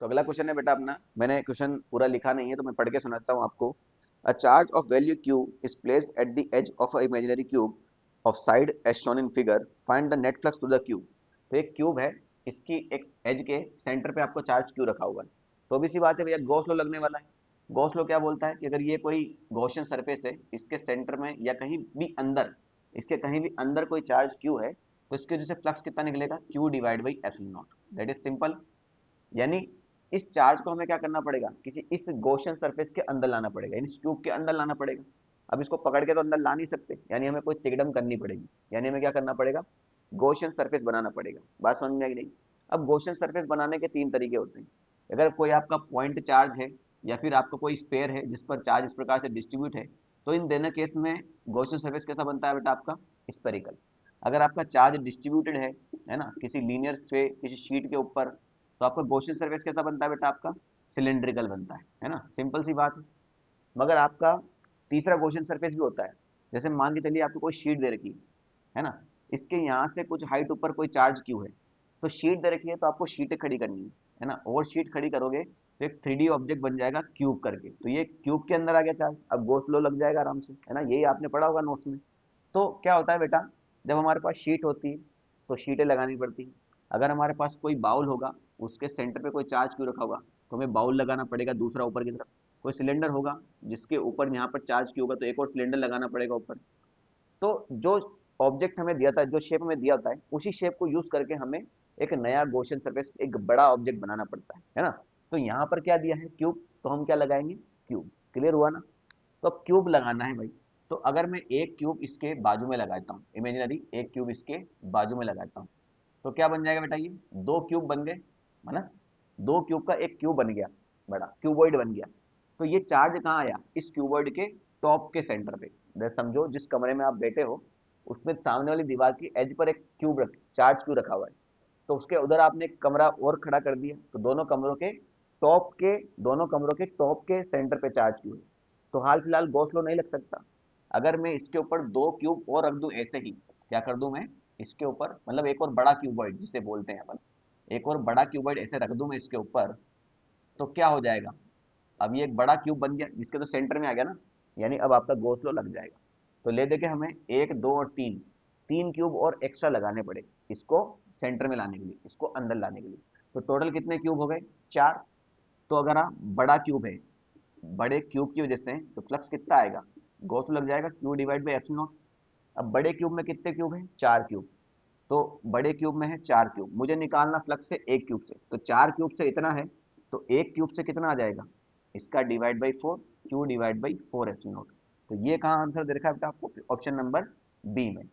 तो अगला क्वेश्चन है बेटा अपना, मैंने क्वेश्चन पूरा लिखा नहीं है तो मैं पढ़ के सुनाता हूँ आपको। A charge of value q is placed at the edge of a imaginary cube of side edge shown in figure, find the net flux to the cube. तो एक क्यूब है, इसकी एक एज के सेंटर पे आपको चार्ज q रखा हुआ है। तो भी सी बात है भैया, गॉस लॉ लगने वाला है। गॉस लॉ क्या बोलता है कि अगर ये कोई गॉसियन सरफेस है, इसके सेंटर में या कहीं भी अंदर, इसके कहीं भी अंदर कोई चार्ज q है, तो इसके वजह से फ्लक्स कितना निकलेगा, q divide by epsilon not. That is simple. यानी इस चार्ज को हमें क्या करना पड़ेगा, किसी इस गॉसियन सरफेस के अंदर लाना पड़ेगा, इस क्यूब के अंदर लाना पड़ेगा। अब इसको पकड़ के तो अंदर ला नहीं सकते, यानी हमें कोई तिकड़म करनी पड़ेगी, यानी हमें क्या करना पड़ेगा, गॉसियन सरफेस बनाना पड़ेगा। बात समझ में आई नहीं? अब गॉसियन सरफेस बनाने के तीन तरीके होते हैं। अगर कोई आपका पॉइंट चार्ज है या फिर आपका कोई स्पेयर है जिस पर चार्ज इस प्रकार से डिस्ट्रीब्यूट है, तो इन दोनों केस में गॉसियन सरफेस कैसा बनता है बेटा, आपका स्पेरिकल। अगर आपका चार्ज डिस्ट्रीब्यूटेड है ना, किसी लीनियर से किसी शीट के ऊपर, तो आपका गॉसियन सरफेस कैसा बनता है बेटा, आपका सिलेंड्रिकल बनता है ना, सिंपल सी बात है। मगर आपका तीसरा गॉसियन सरफेस भी होता है। जैसे मान के चलिए आपको कोई शीट दे रखी है ना, इसके यहाँ से कुछ हाइट ऊपर कोई चार्ज क्यू है, तो शीट दे रखी है तो आपको शीटें खड़ी करनी है ना, और शीट खड़ी करोगे तो एक 3D ऑब्जेक्ट बन जाएगा क्यूब करके, तो ये क्यूब के अंदर आ गया चार्ज, अब गॉस लॉ लग जाएगा आराम से, है ना, यही आपने पढ़ा होगा नोट्स में। तो क्या होता है बेटा, जब हमारे पास शीट होती है तो शीटें लगानी पड़ती हैं। अगर हमारे पास कोई बाउल होगा, उसके सेंटर पे कोई चार्ज क्यों रखा होगा, तो हमें बाउल लगाना पड़ेगा दूसरा ऊपर की तरफ। कोई सिलेंडर होगा जिसके ऊपर यहाँ पर चार्ज क्यों होगा, तो एक और सिलेंडर लगाना पड़ेगा ऊपर। तो जो ऑब्जेक्ट हमें दिया था, जो शेप हमें दिया होता है, उसी शेप को यूज करके हमें एक नया गॉसियन सरफेस, एक बड़ा ऑब्जेक्ट बनाना पड़ता है ना। तो यहाँ पर क्या दिया है, क्यूब, तो हम क्या लगाएंगे, क्यूब। क्लियर हुआ ना? तो अब क्यूब लगाना है भाई। तो अगर मैं एक क्यूब इसके बाजू में लगाता हूँ, इमेजिनरी एक क्यूब इसके बाजू में लगाता हूँ, तो क्या बन जाएगा बेटा, ये दो क्यूब बन गए, है ना। दो क्यूब का एक क्यूब बन गया, बड़ा क्यूबॉइड बन गया। तो ये चार्ज कहाँ आया, इस क्यूबॉइड के टॉप के सेंटर पे। समझो जिस कमरे में आप बैठे हो, उसमें सामने वाली दीवार की एज पर एक क्यूब रख, चार्ज क्यूब रखा हुआ है। तो उसके उधर आपने एक कमरा और खड़ा कर दिया, तो टॉप के दोनों कमरों के टॉप के सेंटर पे चार्ज क्यूब है। तो हाल फिलहाल गॉस लॉ नहीं लग सकता। अगर मैं इसके ऊपर दो क्यूब और रख दूं ऐसे ही, क्या कर दूं मैं, इसके ऊपर मतलब एक और बड़ा क्यूबॉइड जिसे बोलते हैं अपन, एक और बड़ा क्यूबॉइड ऐसे रख दूं मैं इसके ऊपर, तो क्या हो जाएगा, अब ये एक बड़ा क्यूब बन गया जिसके तो सेंटर में आ गया ना, यानी अब आपका गॉस लॉ लग जाएगा। तो ले दे के हमें एक, दो और तीन, तीन क्यूब और एक्स्ट्रा लगाने पड़े, इसको सेंटर में लाने के लिए, इसको अंदर लाने के लिए। तो टोटल कितने क्यूब हो गए, चार। तो अगर आप बड़ा क्यूब है, बड़े क्यूब की वजह से तो फ्लक्स कितना आएगा, गॉस लग जाएगा Q divide by epsilon not. अब बड़े क्यूब में कितने क्यूब हैं, चार क्यूब। तो बड़े क्यूब में है चार क्यूब, मुझे निकालना फ्लक्स से एक क्यूब से, तो चार क्यूब से इतना है, तो एक क्यूब से कितना आ जाएगा, इसका divide by four, Q divide by four epsilon not. तो ये कहाँ आंसर दे रखा है बेटा आपको, ऑप्शन नंबर बी में।